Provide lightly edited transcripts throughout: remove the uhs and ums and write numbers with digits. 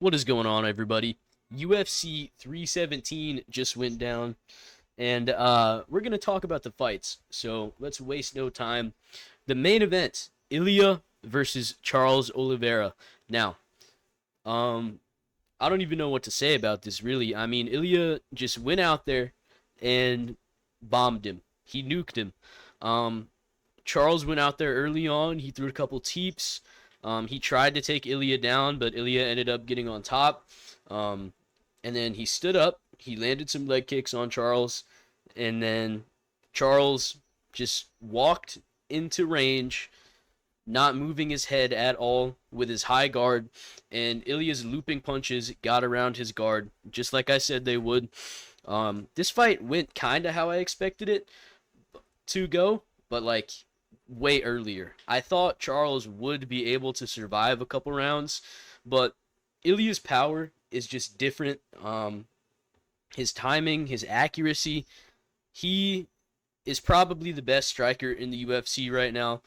What is going on, everybody? UFC 317 just went down, and we're going to talk about the fights. So let's waste no time. The main event, Ilia versus Charles Oliveira. Now, um, I don't even know what to say about this, really. I mean, Ilia just went out there and bombed him. He nuked him. Um, Charles went out there early on. He threw a couple teeps. He tried to take Ilia down, but Ilia ended up getting on top. Um, and then he stood up. He landed some leg kicks on Charles. And then Charles just walked into range, not moving his head at all with his high guard. And Ilia's looping punches got around his guard, just like I said they would. This fight went kind of how I expected it to go, but like way earlier. I thought Charles would be able to survive a couple rounds, but Ilia's power is just different. His timing, his accuracy, he is probably the best striker in the UFC right now.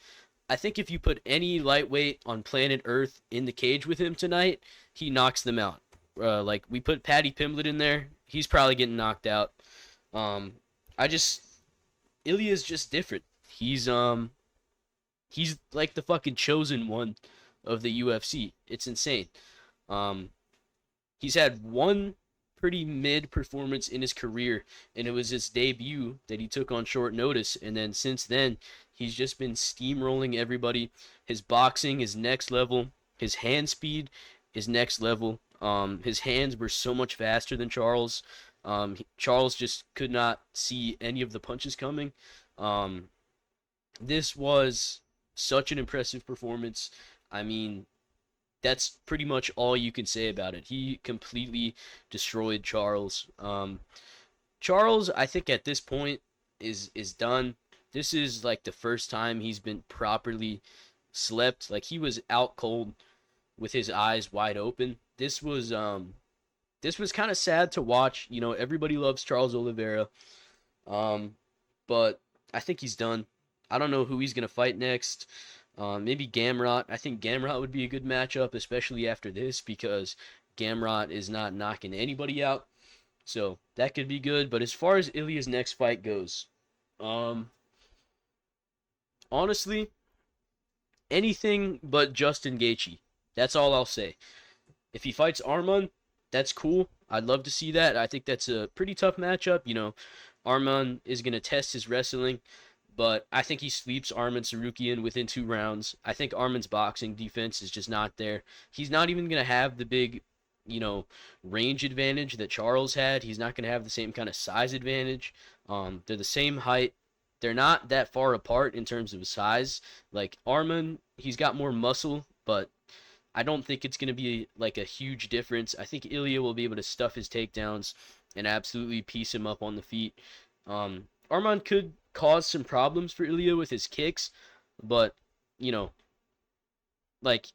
I think if you put any lightweight on planet Earth in the cage with him tonight, he knocks them out. Like we put Paddy Pimblett in there, he's probably getting knocked out. Um, I just Ilya's just different. He's like the fucking chosen one of the UFC. It's insane. Um, he's had one pretty mid performance in his career, and it was his debut that he took on short notice. And then since then, he's just been steamrolling everybody. His boxing is next level. His hand speed is next level. His hands were so much faster than Charles. Charles just could not see any of the punches coming. Um, this was such an impressive performance. I mean, that's pretty much all you can say about it. He completely destroyed Charles. Charles, I think at this point is done. This is like the first time he's been properly slept. Like he was out cold with his eyes wide open. This was kind of sad to watch. You know, everybody loves Charles Oliveira. Um, but I think he's done. I don't know who he's gonna fight next. Maybe Gamrot. I think Gamrot would be a good matchup, especially after this, because Gamrot is not knocking anybody out. So that could be good. But as far as Ilya's next fight goes, um, honestly, anything but Justin Gaethje. That's all I'll say. If he fights Arman, that's cool. I'd love to see that. I think that's a pretty tough matchup. You know, Arman is going to test his wrestling, but I think he sweeps Arman Sarukian within 2 rounds. I think Arman's boxing defense is just not there. He's not even going to have the big, you know, range advantage that Charles had. He's not going to have the same kind of size advantage. They're the same height. They're not that far apart in terms of size. Like Arman, he's got more muscle, but I don't think it's going to be like a huge difference. I think Ilia will be able to stuff his takedowns and absolutely piece him up on the feet. Arman could cause some problems for Ilia with his kicks, but you know, like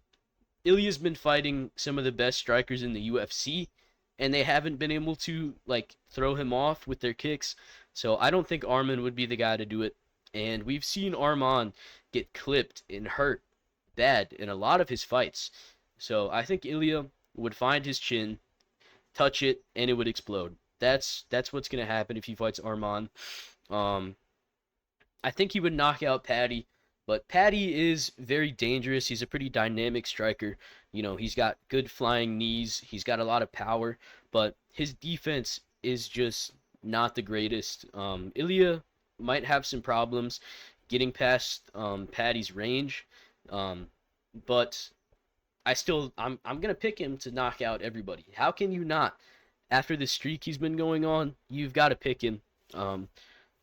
Ilya's been fighting some of the best strikers in the UFC, and they haven't been able to like throw him off with their kicks. So I don't think Arman would be the guy to do it. And we've seen Arman get clipped and hurt bad in a lot of his fights. So I think Ilia would find his chin, touch it, and it would explode. That's what's gonna happen if he fights Arman. Um, I think he would knock out Paddy, but Paddy is very dangerous. He's a pretty dynamic striker. You know, he's got good flying knees. He's got a lot of power, but his defense is just not the greatest. Ilia might have some problems getting past Paddy's range, um, but I'm gonna pick him to knock out everybody. How can you not? After the streak he's been going on, you've got to pick him. Um,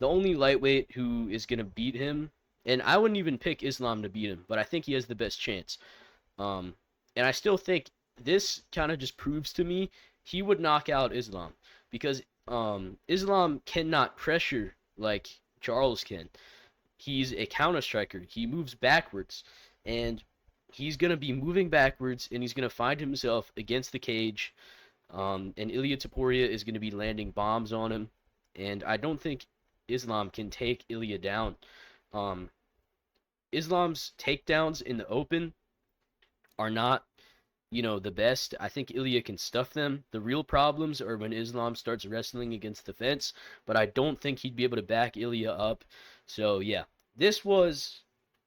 the only lightweight who is gonna beat him, and I wouldn't even pick Islam to beat him, but I think he has the best chance. Um, and I still think this kind of just proves to me he would knock out Islam because Islam cannot pressure like Charles can. He's a counter striker. He moves backwards, and he's gonna be moving backwards, and he's gonna find himself against the cage. And Ilia Topuria is gonna be landing bombs on him, and I don't think Islam can take Ilia down. Um, Islam's takedowns in the open are not, the best. I think Ilia can stuff them. The real problems are when Islam starts wrestling against the fence, but I don't think he'd be able to back Ilia up. So, yeah, this was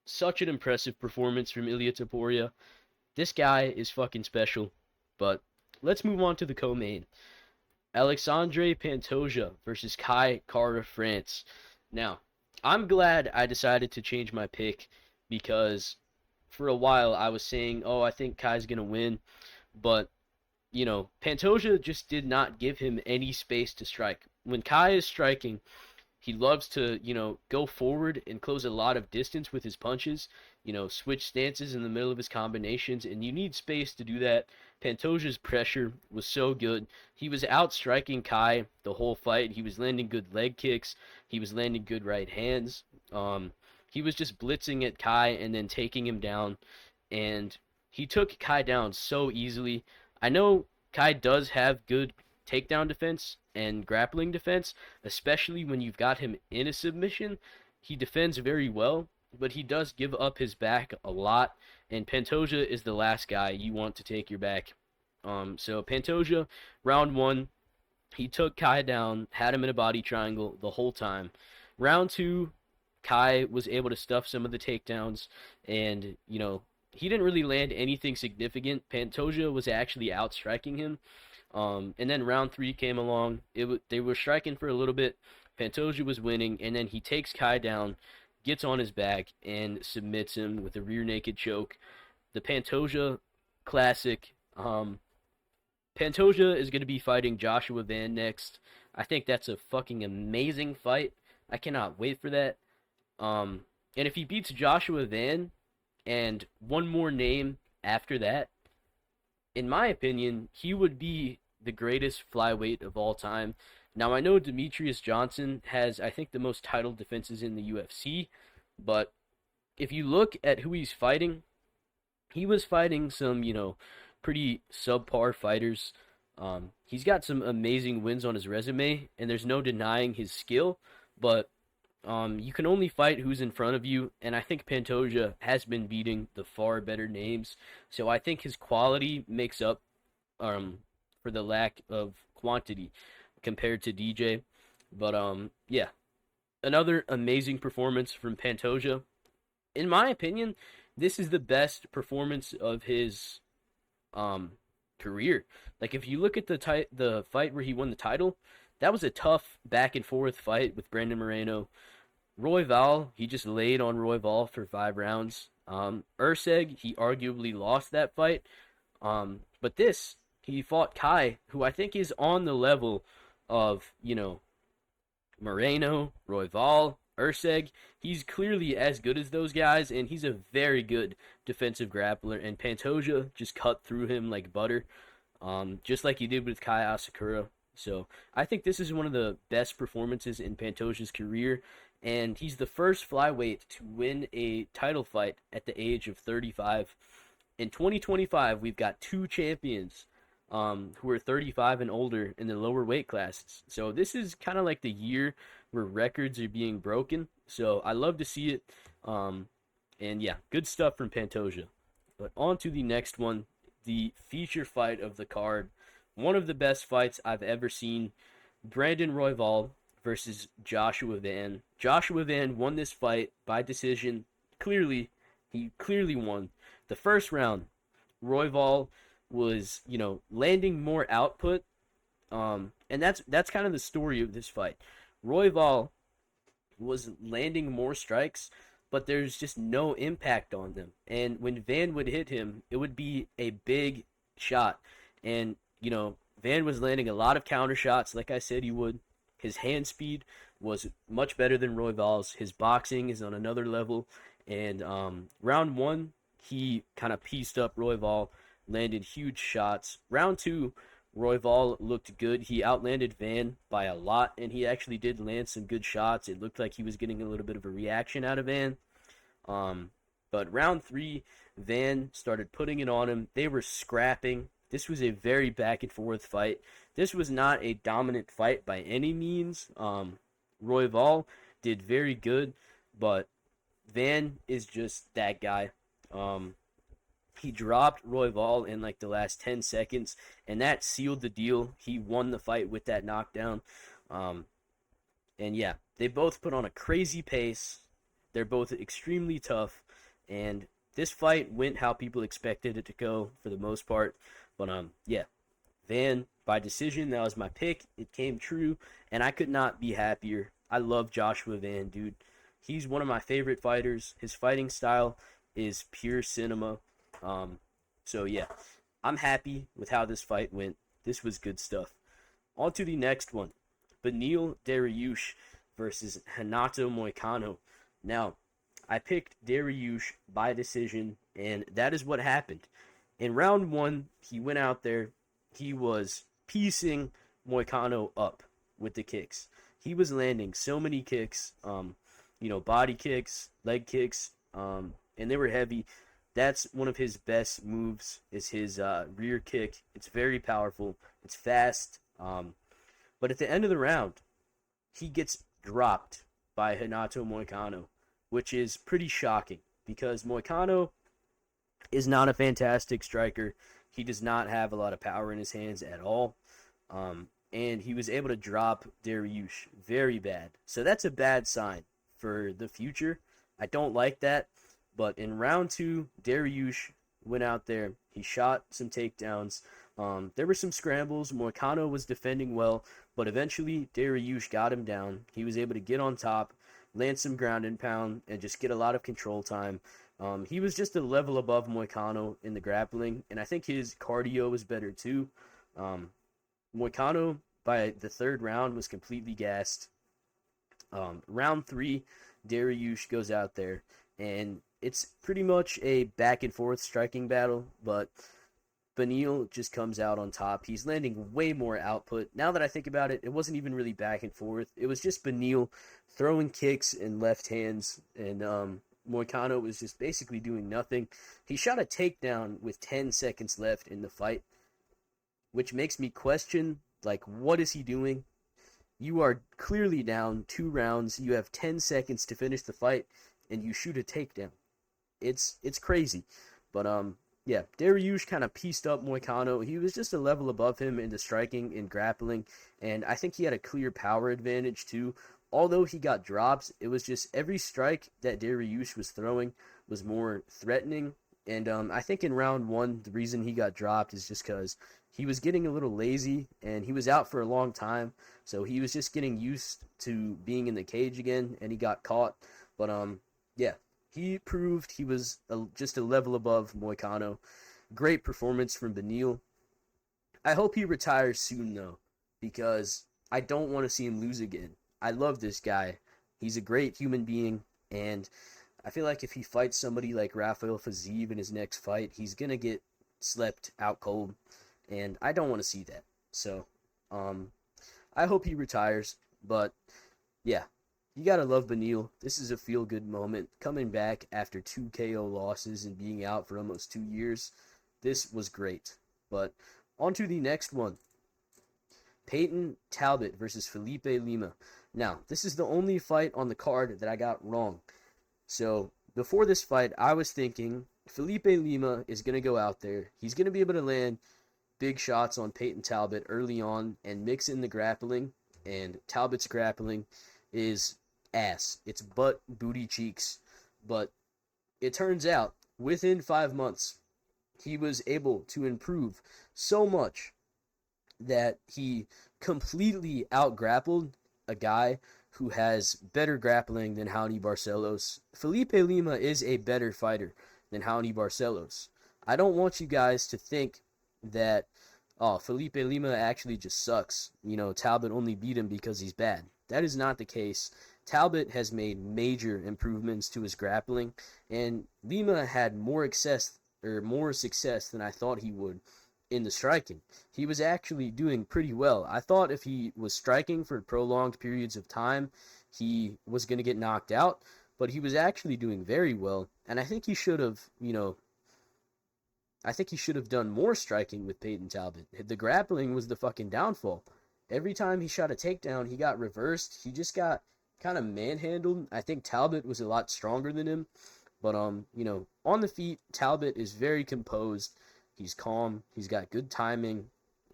such an impressive performance from Ilia Topuria. This guy is fucking special. But let's move on to the co-main. Alexandre Pantoja versus Kai Kara France. Now, I'm glad I decided to change my pick because for a while I was saying, oh, I think Kai's going to win. But, Pantoja just did not give him any space to strike. When Kai is striking, he loves to, go forward and close a lot of distance with his punches, switch stances in the middle of his combinations, and you need space to do that. Pantoja's pressure was so good. He was outstriking Kai the whole fight. He was landing good leg kicks. He was landing good right hands. He was just blitzing at Kai and then taking him down, and he took Kai down so easily. I know Kai does have good takedown defense and grappling defense, especially when you've got him in a submission. He defends very well, but he does give up his back a lot, and Pantoja is the last guy you want to take your back. So Pantoja, round one, he took Kai down, had him in a body triangle the whole time. Round two, Kai was able to stuff some of the takedowns, and, he didn't really land anything significant. Pantoja was actually outstriking him. And then round three came along. They were striking for a little bit. Pantoja was winning, and then he takes Kai down, gets on his back, and submits him with a rear naked choke. The Pantoja classic. Pantoja is going to be fighting Joshua Van next. I think that's a fucking amazing fight. I cannot wait for that. And if he beats Joshua Van and one more name after that, in my opinion, he would be the greatest flyweight of all time. Now, I know Demetrius Johnson has, I think, the most title defenses in the UFC, but if you look at who he's fighting, he was fighting some, pretty subpar fighters. He's got some amazing wins on his resume, and there's no denying his skill, but you can only fight who's in front of you, and I think Pantoja has been beating the far better names. So I think his quality makes up for the lack of quantity compared to DJ. But yeah, another amazing performance from Pantoja. In my opinion, this is the best performance of his career. Like if you look at the fight where he won the title, that was a tough back and forth fight with Brandon Moreno. Royval, he just laid on Royval for 5 rounds. Urseg, he arguably lost that fight. But this, he fought Kai, who I think is on the level of, Moreno, Royval, Urseg. He's clearly as good as those guys, and he's a very good defensive grappler. And Pantoja just cut through him like butter, just like he did with Kai Asakura. So I think this is one of the best performances in Pantoja's career, and he's the first flyweight to win a title fight at the age of 35. In 2025, we've got 2 champions who are 35 and older in the lower weight classes. So this is kind of like the year where records are being broken. So I love to see it. And yeah, good stuff from Pantoja. But on to the next one, the feature fight of the card. One of the best fights I've ever seen. Brandon Royval versus Joshua Van. Joshua Van won this fight by decision. He clearly won. The first round, Royval was, landing more output. And that's kind of the story of this fight. Royval was landing more strikes, but there's just no impact on them. And when Van would hit him, it would be a big shot. And, Van was landing a lot of counter shots, like I said he would. His hand speed was much better than Royval's. His boxing is on another level. And round one, he kind of pieced up Royval, landed huge shots. Round two, Royval looked good. He outlanded Van by a lot, and he actually did land some good shots. It looked like he was getting a little bit of a reaction out of Van. But round three, Van started putting it on him. They were scrapping. This was a very back and forth fight. This was not a dominant fight by any means. Royval did very good, but Van is just that guy. He dropped Royval in like the last 10 seconds, and that sealed the deal. He won the fight with that knockdown. Um, and yeah, they both put on a crazy pace. They're both extremely tough, and this fight went how people expected it to go for the most part. But yeah, Van by decision. That was my pick. It came true, and I could not be happier. I love Joshua Van, dude. He's one of my favorite fighters. His fighting style is pure cinema. Um, so yeah, I'm happy with how this fight went. This was good stuff. On to the next one. Beneil Dariush versus Renato Moicano. Now, I picked Dariush by decision, and that is what happened. In round one, he went out there. He was piecing Moicano up with the kicks. He was landing so many kicks, body kicks, leg kicks, and they were heavy. That's one of his best moves is his rear kick. It's very powerful. It's fast. But at the end of the round, he gets dropped by Renato Moicano, which is pretty shocking because Moicano is not a fantastic striker. He does not have a lot of power in his hands at all. And he was able to drop Dariush very bad. So that's a bad sign for the future. I don't like that. But in round two, Dariush went out there. He shot some takedowns. There were some scrambles. Moicano was defending well, but eventually Dariush got him down. He was able to get on top, land some ground and pound, and just get a lot of control time. He was just a level above Moicano in the grappling, and I think his cardio was better too. Moicano, by the third round, was completely gassed. Round three, Dariush goes out there, and it's pretty much a back and forth striking battle, but Beneil just comes out on top. He's landing way more output. Now that I think about it, it wasn't even really back and forth. It was just Beneil throwing kicks and left hands, and Moicano was just basically doing nothing. He shot a takedown with 10 seconds left in the fight, which makes me question, like, what is he doing? You are clearly down 2 rounds. You have 10 seconds to finish the fight, and you shoot a takedown. It's crazy. But yeah, Dariush kind of pieced up Moicano. He was just a level above him in the striking and grappling, and I think he had a clear power advantage too. Although he got drops, it was just every strike that Dariush was throwing was more threatening. And I think in round one, the reason he got dropped is just because he was getting a little lazy, and he was out for a long time, so he was just getting used to being in the cage again, and he got caught. But yeah, he proved he was just a level above Moicano. Great performance from Beneil. I hope he retires soon, though, because I don't want to see him lose again. I love this guy. He's a great human being, and I feel like if he fights somebody like Rafael Fiziev in his next fight, he's going to get slept out cold, and I don't want to see that. So, I hope he retires, but yeah, you gotta love Beneil. This is a feel-good moment. Coming back after 2 KO losses and being out for almost 2 years, this was great. But on to the next one. Peyton Talbot versus Felipe Lima. Now, this is the only fight on the card that I got wrong. So, before this fight, I was thinking Felipe Lima is going to go out there. He's going to be able to land big shots on Peyton Talbot early on and mix in the grappling. And Talbot's grappling is ass. It's butt, booty cheeks. But it turns out, within 5 months, he was able to improve so much that he completely out-grappled a guy who has better grappling than Raoni Barcelos. Felipe Lima is a better fighter than Raoni Barcelos. I don't want you guys to think that, oh, Felipe Lima actually just sucks. Talbot only beat him because he's bad. That is not the case. Talbot has made major improvements to his grappling, and Lima had more success than I thought he would in the striking. He was actually doing pretty well. I thought if he was striking for prolonged periods of time, he was going to get knocked out, but he was actually doing very well, and I think he should have, done more striking with Peyton Talbot. The grappling was the fucking downfall. Every time he shot a takedown, he got reversed. He just got kind of manhandled. I think Talbot was a lot stronger than him, But on the feet, Talbot is very composed. He's calm. He's got good timing.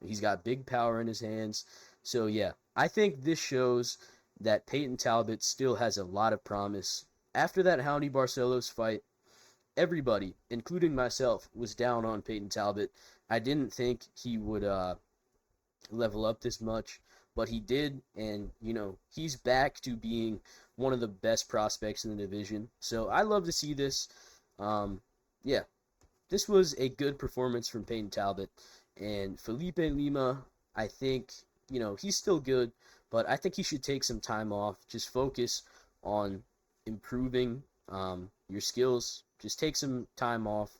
He's got big power in his hands. So yeah, I think this shows that Peyton Talbot still has a lot of promise. After that Houndy Barcelos fight, everybody, including myself, was down on Peyton Talbot. I didn't think he would level up this much, but he did, and he's back to being one of the best prospects in the division. So I love to see this. Yeah, this was a good performance from Peyton Talbot, and Felipe Lima. I think he's still good, but I think he should take some time off. Just focus on improving your skills. Just take some time off,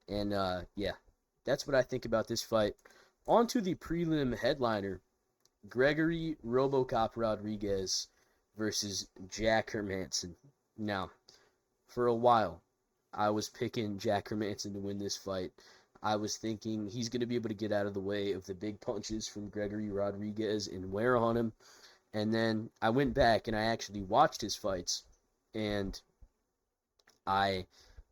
and yeah, that's what I think about this fight. On to the prelim headliner, Gregory Robocop Rodriguez versus Jack Hermanson. Now, for a while, I was picking Jack Hermanson to win this fight. I was thinking he's going to be able to get out of the way of the big punches from Gregory Rodriguez and wear on him. And then I went back and I actually watched his fights, and I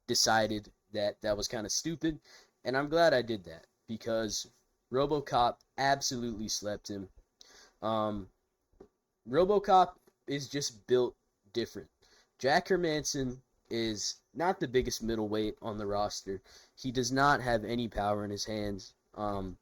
decided that that was kind of stupid, and I'm glad I did that because RoboCop absolutely slept him. Um, RoboCop is just built different. Jack Hermanson is not the biggest middleweight on the roster. He does not have any power in his hands. And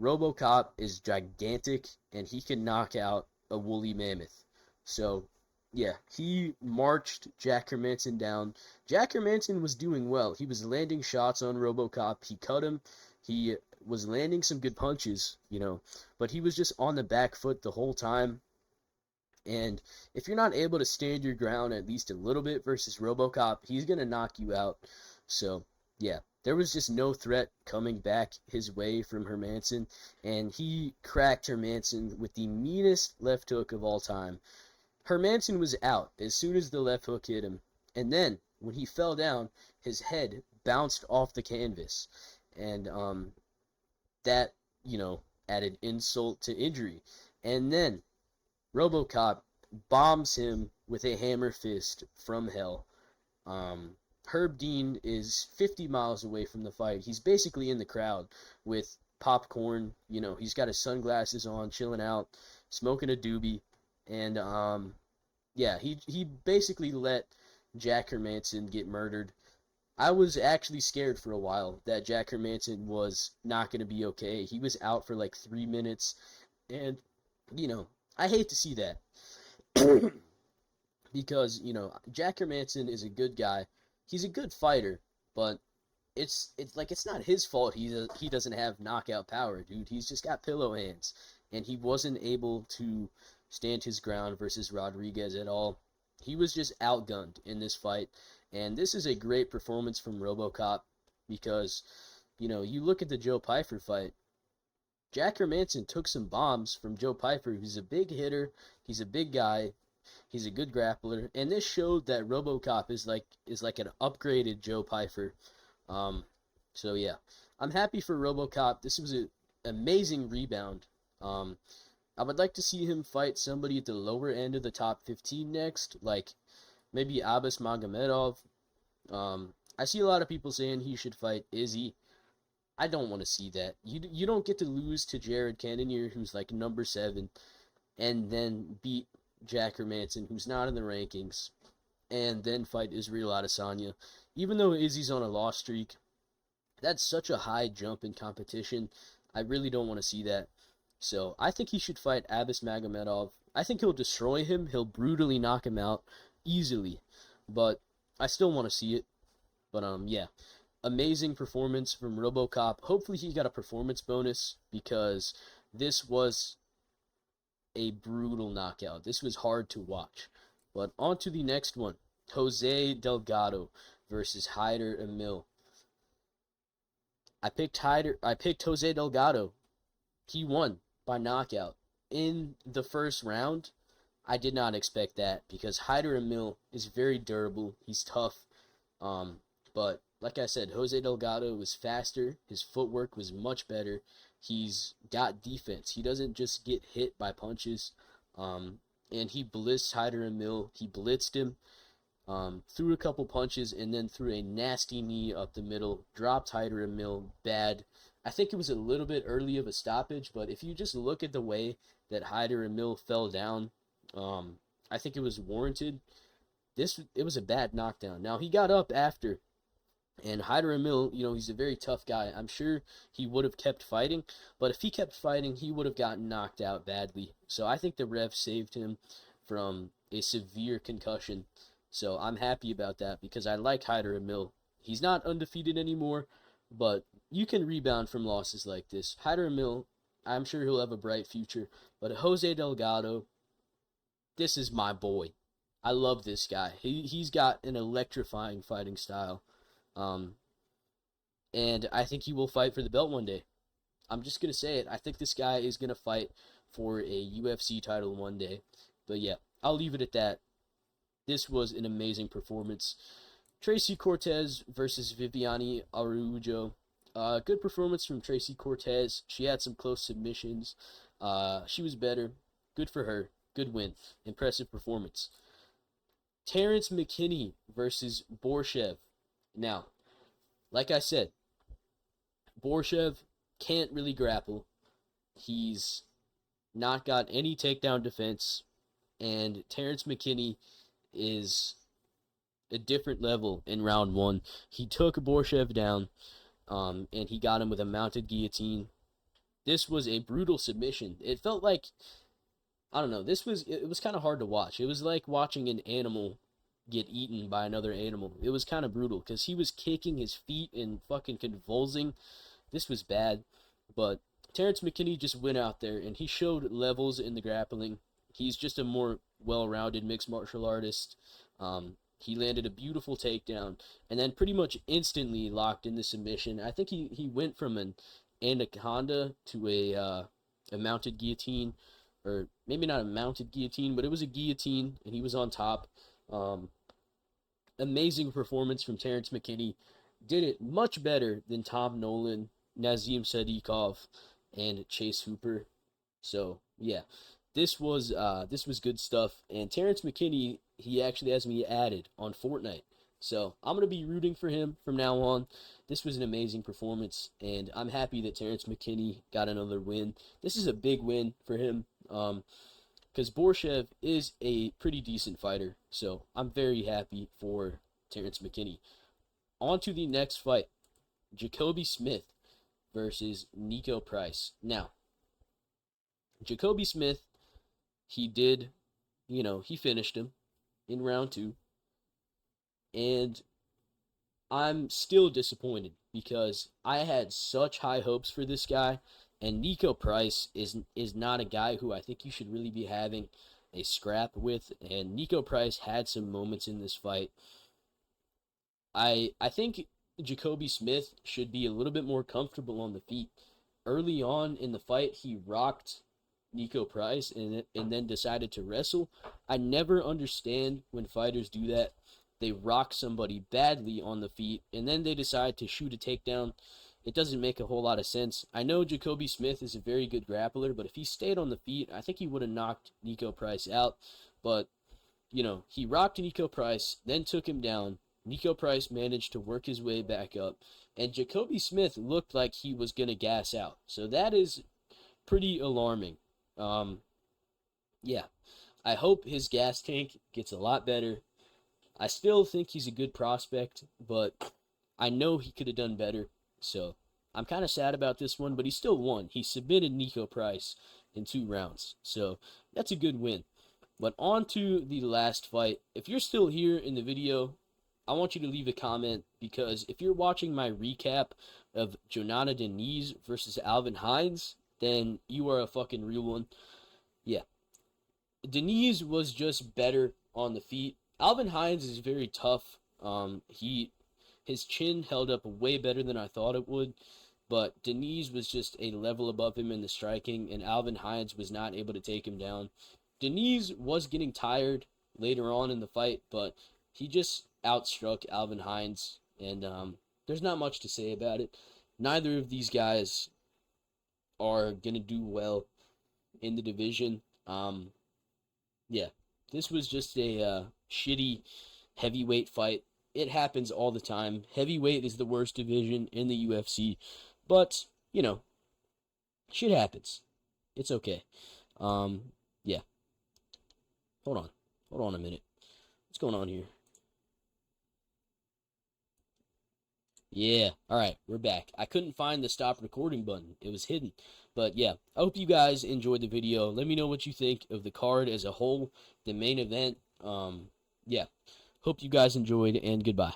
RoboCop is gigantic, and he can knock out a woolly mammoth. So, yeah, he marched Jack Hermanson down. Jack Hermanson was doing well. He was landing shots on RoboCop. He cut him. He was landing some good punches, but he was just on the back foot the whole time. And if you're not able to stand your ground at least a little bit versus RoboCop, he's going to knock you out. So, yeah, there was just no threat coming back his way from Hermanson, and he cracked Hermanson with the meanest left hook of all time. Hermanson was out as soon as the left hook hit him, and then when he fell down, his head bounced off the canvas, and that, added insult to injury. And then RoboCop bombs him with a hammer fist from hell. Herb Dean is 50 miles away from the fight. He's basically in the crowd with popcorn. He's got his sunglasses on, chilling out, smoking a doobie. And, yeah, he basically let Jack Hermanson get murdered. I was actually scared for a while that Jack Hermanson was not going to be okay. He was out for like 3 minutes. And, I hate to see that. Because, Jack Hermanson is a good guy. He's a good fighter, but it's not his fault he doesn't have knockout power, dude. He's just got pillow hands, and he wasn't able to stand his ground versus Rodriguez at all. He was just outgunned in this fight, and this is a great performance from RoboCop because, you look at the Joe Pyfer fight. Jack Hermanson took some bombs from Joe Pyfer, who's a big hitter. He's a big guy. He's a good grappler, and this showed that RoboCop is like an upgraded Joe Pyfer. So yeah, I'm happy for RoboCop. This was an amazing rebound. I would like to see him fight somebody at the lower end of the top 15 next, like maybe Abbas Magomedov. I see a lot of people saying he should fight Izzy. I don't want to see that. You don't get to lose to Jared Cannonier, who's like number 7, and then beat Jack Hermanson, who's not in the rankings, and then fight Israel Adesanya. Even though Izzy's on a loss streak, that's such a high jump in competition. I really don't want to see that. So I think he should fight Abbas Magomedov. I think he'll destroy him. He'll brutally knock him out easily. But I still want to see it. But yeah. Amazing performance from RoboCop. Hopefully he got a performance bonus because this was a brutal knockout. This was hard to watch. But on to the next one. Jose Delgado versus Hyder Emil. I picked Jose Delgado. He won by knockout in the first round. I did not expect that because Hyder Emil is very durable. He's tough. But like I said, Jose Delgado was faster. His footwork was much better. He's got defense. He doesn't just get hit by punches. And he blitzed Hyder Emil. He blitzed him. threw a couple punches, and then threw a nasty knee up the middle, dropped Hyder Emil bad. I think it was a little bit early of a stoppage, but if you just look at the way that Hyder Emil fell down, I think it was warranted. It was a bad knockdown. Now he got up after, and Hyder Emil, he's a very tough guy. I'm sure he would have kept fighting, but if he kept fighting, he would have gotten knocked out badly. So I think the ref saved him from a severe concussion. So I'm happy about that because I like Hyder Emil. He's not undefeated anymore, but you can rebound from losses like this. Hyder Emil, I'm sure he'll have a bright future, but Jose Delgado, this is my boy. I love this guy. He's got an electrifying fighting style. And I think he will fight for the belt one day. I'm just going to say it. I think this guy is going to fight for a UFC title one day. But yeah, I'll leave it at that. This was an amazing performance. Tracy Cortez versus Viviane Araújo. Good performance from Tracy Cortez. She had some close submissions. She was better. Good for her. Good win. Impressive performance. Terrence McKinney versus Borshev. Now, like I said, Borshev can't really grapple. He's not got any takedown defense. And Terrence McKinney is a different level in round one. He took Borshev down, and he got him with a mounted guillotine. This was a brutal submission. It felt like, I don't know, it was kind of hard to watch. It was like watching an animal get eaten by another animal. It was kind of brutal because he was kicking his feet and fucking convulsing. This was bad, but Terrence McKinney just went out there and he showed levels in the grappling. He's just a more well-rounded mixed martial artist. He landed a beautiful takedown and then pretty much instantly locked in the submission. I think he went from an anaconda to a mounted guillotine, or maybe not a mounted guillotine, but it was a guillotine and he was on top. Amazing performance from Terrence McKinney. Did it much better than Tom Nolan, Nazim Sadikov, and Chase Hooper. So yeah, this was good stuff. And Terrence McKinney, he actually has me added on Fortnite. So I'm gonna be rooting for him from now on. This was an amazing performance, and I'm happy that Terrence McKinney got another win. This is a big win for him. Because Borshev is a pretty decent fighter, so I'm very happy for Terrence McKinney. On to the next fight, Jacoby Smith versus Nico Price. Now, Jacoby Smith, he finished him in round 2, and I'm still disappointed because I had such high hopes for this guy. And Nico Price is not a guy who I think you should really be having a scrap with. And Nico Price had some moments in this fight. I think Jacoby Smith should be a little bit more comfortable on the feet. Early on in the fight, he rocked Nico Price and then decided to wrestle. I never understand when fighters do that. They rock somebody badly on the feet, and then they decide to shoot a takedown. It doesn't make a whole lot of sense. I know Jacoby Smith is a very good grappler, but if he stayed on the feet, I think he would have knocked Nico Price out. But, he rocked Nico Price, then took him down. Nico Price managed to work his way back up, and Jacoby Smith looked like he was going to gas out. So that is pretty alarming. Yeah, I hope his gas tank gets a lot better. I still think he's a good prospect, but I know he could have done better. So I'm kind of sad about this one, but he still won. He submitted Nico Price in 2 rounds. So that's a good win. But on to the last fight. If you're still here in the video, I want you to leave a comment, because if you're watching my recap of Jonata Denise versus Alvin Hines, then you are a fucking real one. Yeah. Denise was just better on the feet. Alvin Hines is very tough. His chin held up way better than I thought it would, but Denise was just a level above him in the striking, and Alvin Hines was not able to take him down. Denise was getting tired later on in the fight, but he just outstruck Alvin Hines, and there's not much to say about it. Neither of these guys are going to do well in the division. Yeah, this was just a shitty heavyweight fight. It happens all the time. Heavyweight is the worst division in the UFC, but shit happens. It's okay. Yeah. Hold on a minute. What's going on here? Yeah. All right, we're back. I couldn't find the stop recording button. It was hidden. But yeah, I hope you guys enjoyed the video. Let me know what you think of the card as a whole, the main event. Yeah. Hope you guys enjoyed, and goodbye.